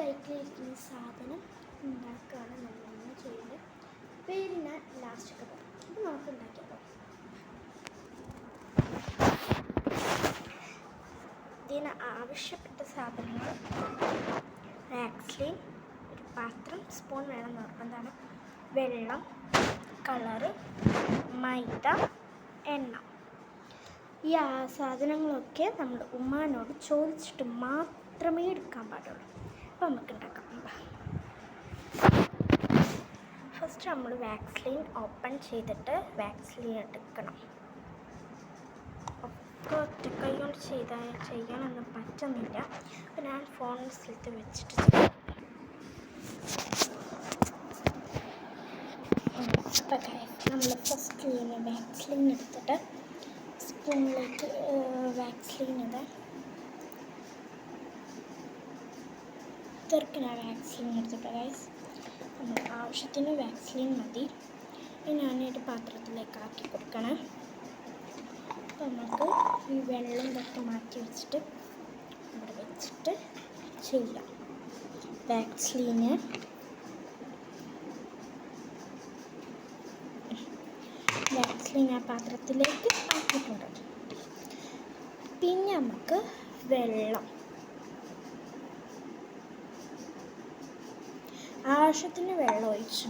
സൈക്കിളിരിക്കുന്ന സാധനം ഉണ്ടാക്കുകയാണ് നമ്മൾ ചെയ്യുന്നത്. പേര് ഞാൻ ലാസ്റ്റൊക്കെ പറയാം. അപ്പോൾ നമുക്ക് ഉണ്ടാക്കിയാലോ. ഇതിന് ആവശ്യപ്പെട്ട സാധനങ്ങൾ വാക്സ്ലിൻ, ഒരു പാത്രം, സ്പൂൺ വേണം നിർബന്ധമാണ്, വെള്ളം, കളറ്, മൈദ, എണ്ണ. ഈ സാധനങ്ങളൊക്കെ നമ്മൾ ഉമ്മാനോട് ചോദിച്ചിട്ട് മാത്രമേ എടുക്കാൻ പാടുള്ളൂ. അപ്പോൾ നമുക്ക് ഉണ്ടാക്കാം. ഫസ്റ്റ് നമ്മൾ വാക്സ്ലിൻ ഓപ്പൺ ചെയ്തിട്ട് വാക്സ്ലിൻ എടുക്കണം. ഒക്കെ ഒറ്റക്കൈ കൊണ്ട് ചെയ്യാനൊന്നും പറ്റുന്നില്ല. അപ്പോൾ ഞാൻ ഫോൺ സ്ഥലത്ത് വെച്ചിട്ട് നമ്മൾ ഫസ്റ്റ് ചെയ്യുന്ന വാക്സ്ലിൻ എടുത്തിട്ട് സ്പൂണിലേക്ക് വാക്സ്ലിൻ ഇത്രയ്ക്ക് വാക്സ്ലിൻ എടുത്തിട്ട് ഗൈസ് നമ്മൾ ആവശ്യത്തിന് വാക്സ്ലിൻ മതി. ഞാനൊരു പാത്രത്തിലേക്ക് ആക്കി കൊടുക്കണം. അപ്പോൾ നമുക്ക് ഈ വെള്ളം ഇതൊക്കെ മാറ്റി വെച്ചിട്ട് ഇവിടെ വെച്ചിട്ട് ചെയ്യാം. വാക്സ്ലിന് ആ പാത്രത്തിലേക്ക് ആക്കിയിട്ടുണ്ട്. പിന്നെ നമുക്ക് വെള്ളം ആവശ്യത്തിന് വെള്ളം ഒഴിച്ചു.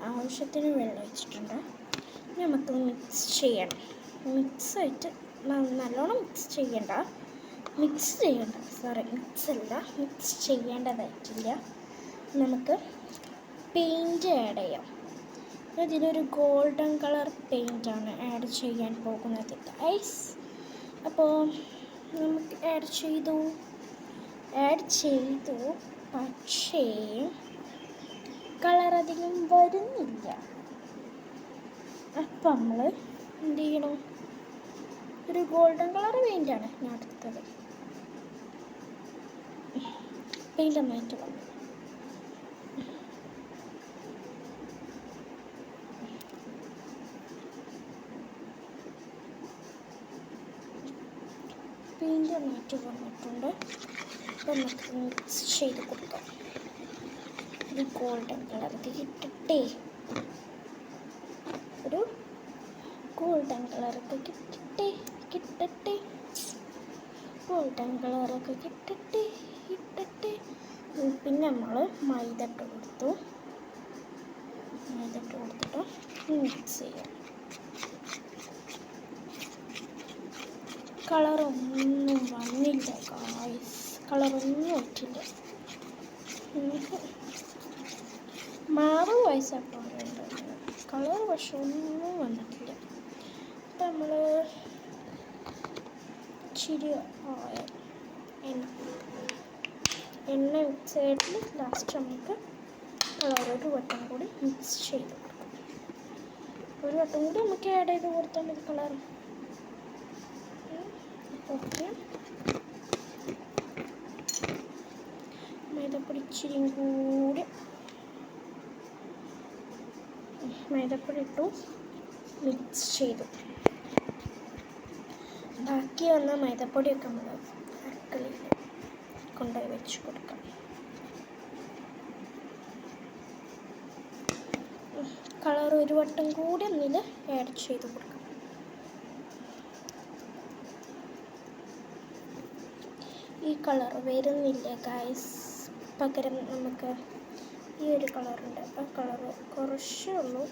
ആവശ്യത്തിന് വെള്ളം ഒഴിച്ചിട്ടുണ്ട്. നമുക്ക് മിക്സ് ചെയ്യണം. മിക്സ് ചെയ്യേണ്ടതായിട്ടില്ല. നമുക്ക് പെയിൻറ്റ് ആഡ് ചെയ്യാം. ഇതിലൊരു ഗോൾഡൻ കളർ പെയിൻ്റാണ് ആഡ് ചെയ്യാൻ പോകുന്നത് ഗൈസ്. അപ്പോൾ നമുക്ക് ആഡ് ചെയ്തു. പക്ഷേ കളർ അധികം വരുന്നില്ല. അപ്പം നമ്മൾ എന്ത് ചെയ്യണം? ഒരു ഗോൾഡൻ കളർ പെയിൻ്റാണ് ഞാൻ എടുത്തത്. പെയിൻ്റ് നന്നായിട്ട് വന്നു. പെയിൻ്റ് നന്നായിട്ട് വന്നിട്ടുണ്ട്. അപ്പം നമുക്ക് മിക്സ് ചെയ്ത് കൊടുക്കാം. ഒരു ഗോൾഡൻ കളറൊക്കെ കിട്ടട്ടെ. പിന്നെ നമ്മൾ മൈദ ഇട്ട് കൊടുത്തിട്ട് മിക്സ് ചെയ്യാം. കളറൊന്നും വന്നില്ല ഗായ്സ്, കളറൊന്നും വന്നിട്ടില്ല. മാറും വയസ്സാട്ടോ കളർ, പക്ഷെ ഒന്നും വന്നിട്ടില്ല. അപ്പം നമ്മൾ ഇച്ചിരി എണ്ണ മിക്സ് ചെയ്തിട്ട് ലാസ്റ്റ് നമുക്ക് കളർ ഒരു വട്ടം കൂടി മിക്സ് ചെയ്ത് കൊടുക്കാം. ഒരു വട്ടം കൂടി നമുക്ക് ആഡ് ചെയ്ത് കൊടുത്താൽ മതി കളർ. ഓക്കെ, മൈദപ്പൊടി ഇച്ചിരിയും കൂടി മൈദപ്പൊടി ഇട്ടു, മിക്സ് ചെയ്തു. ബാക്കി വന്ന മൈദപ്പൊടിയൊക്കെ നമ്മൾ അടുക്കളയിൽ കൊണ്ടുപോയി വെച്ച് കൊടുക്കാം. കളർ ഒരു വട്ടം കൂടി ഒന്നിൽ ആഡ് ചെയ്ത് കൊടുക്കാം. ഈ കളർ വരുന്നില്ല ഗൈസ്. പകരം നമുക്ക് ഈ ഒരു കളറുണ്ട്. ആ കളർ കുറച്ചേ ഉള്ളൂ,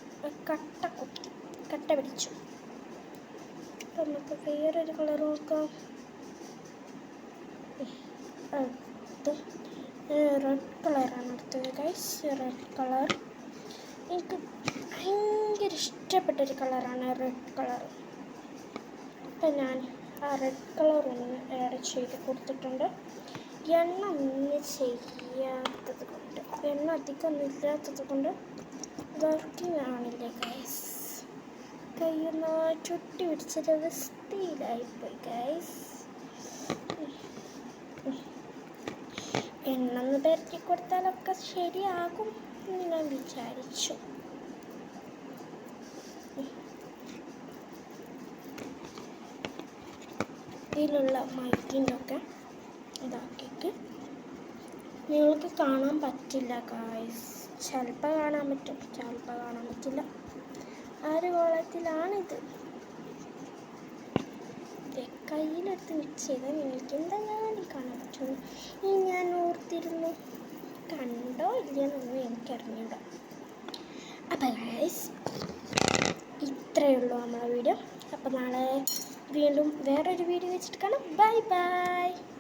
കട്ട പിടിച്ചു. അപ്പം നമുക്ക് വേറൊരു കളർ നോക്കാം. റെഡ് കളറാണ് അടുത്തത് ഗൈസ്. റെഡ് കളർ എനിക്ക് ഭയങ്കര ഇഷ്ടപ്പെട്ടൊരു കളറാണ് റെഡ് കളർ. അപ്പം ഞാൻ ആ റെഡ് കളർ ഒന്ന് ആഡ് ചെയ്ത് കൊടുത്തിട്ടുണ്ട്. എണ്ണ അധികം ഒന്നും ഇല്ലാത്തത് കൊണ്ട് വർക്കിംഗ് ആണില്ലേ ഗൈസ്. കയ്യൊന്ന് ചുട്ടി പിടിച്ചൊരവസ്ഥയിലായിപ്പോയി ഗൈസ്. എണ്ണ ഒന്ന് പെരട്ടി കൊടുത്താലൊക്കെ ശരിയാകും എന്ന് ഞാൻ വിചാരിച്ചു. ഇതിലുള്ള മൈക്കിനൊക്കെ ഇതാക്കിയിട്ട് നിങ്ങൾക്ക് കാണാൻ പറ്റില്ല ഗായ്സ്. ചിലപ്പോൾ കാണാൻ പറ്റും, ചിലപ്പോൾ കാണാൻ പറ്റില്ല. ആ ഒരു കോളത്തിലാണിത്. കയ്യിലെടുത്ത് മിക്സ് ചെയ്താൽ നിങ്ങൾക്ക് എന്തായാലും കാണാൻ പറ്റുള്ളൂ. ഇനി ഞാൻ ഓർത്തിരുന്നു, കണ്ടോ ഇല്ലയെന്നൊന്നും എനിക്കറിഞ്ഞൂടാ. അപ്പോൾ ഗൈസ് ഇത്രയേ ഉള്ളൂ നമ്മളെ വീഡിയോ. അപ്പോൾ നാളെ വീണ്ടും വേറൊരു വീഡിയോ വെച്ചിട്ട് കാണാം. Bye bye.